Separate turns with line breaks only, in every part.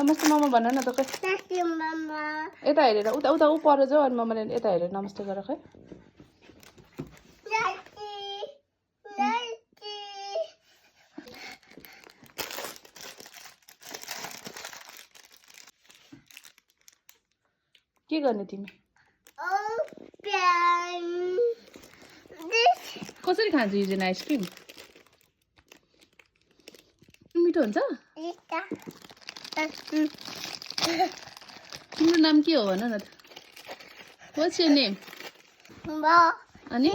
नमस्ते मामा भन न त खै
नमस्ते मामा
यता हेरेर उता उता उ पर जाऊ अनि मामाले यता हेरेर नमस्ते गर खै के गर्ने तिमी कसरी खान्छ युजिन आइसक्रिम मिठो हुन्छ तिम्रो नाम के हो भन न त What's your name अनि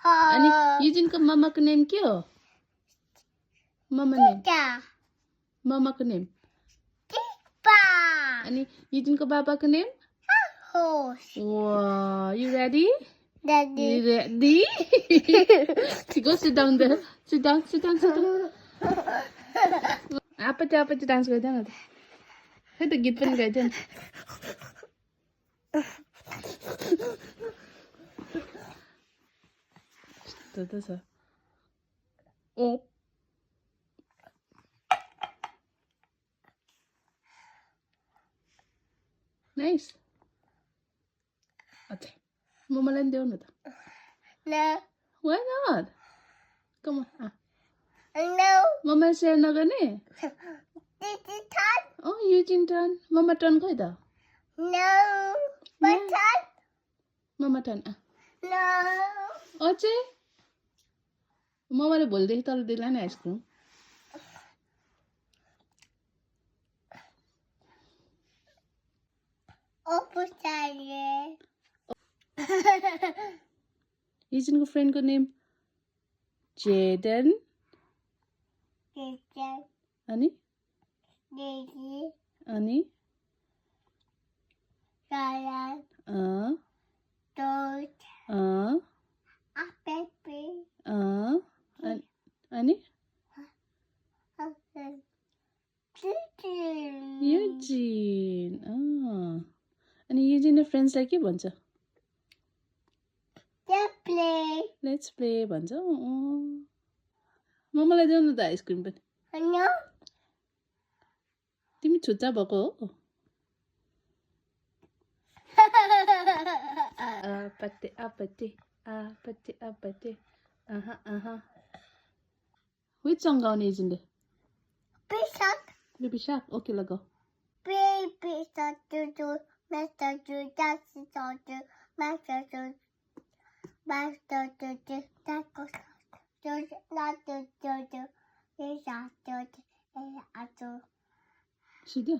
अनि युजिनको मम्माको नेम के हो मम्मा नेम मम्माको नेम अनि युजिनको बाबाको name Wow, you ready?
Daddy.
You ready? Go sit down there. Sit down, sit down, sit down. आपत्ति डान्स गरिदियो न त खै त गीत पनि गाइदियो नि त छ ओ नाइस अच्छा मम्मालाई नि देऊ न त
No.
Why not? Come on.
No.
मम्मा सेयर नगर्ने Oh, Eugene turn. Mama turn खै त
No. What turn?
Mama turn.
No.
अझै मम्माले भोलिदेखि तल दिला नि आइसक्रिम युजिनको फ्रेन्डको नेम जेडन अनि अनि अनि युजिन अनि युजिनले फ्रेन्ड्सलाई के भन्छ लेट्स प्ले भन्छ मम्मालाई देऊ न त आइसक्रिम पनि तिमी छुच्चा भएको हो आपत्ति आपत्ति आपत्ति आपत्ति Which song गाउने युजिनले Baby Shark okay लगाऊ
Baby shark doo doo, master doo that's all doo, master doo doo, that goes doo not doo doo doo, is that doo doo,
सिधो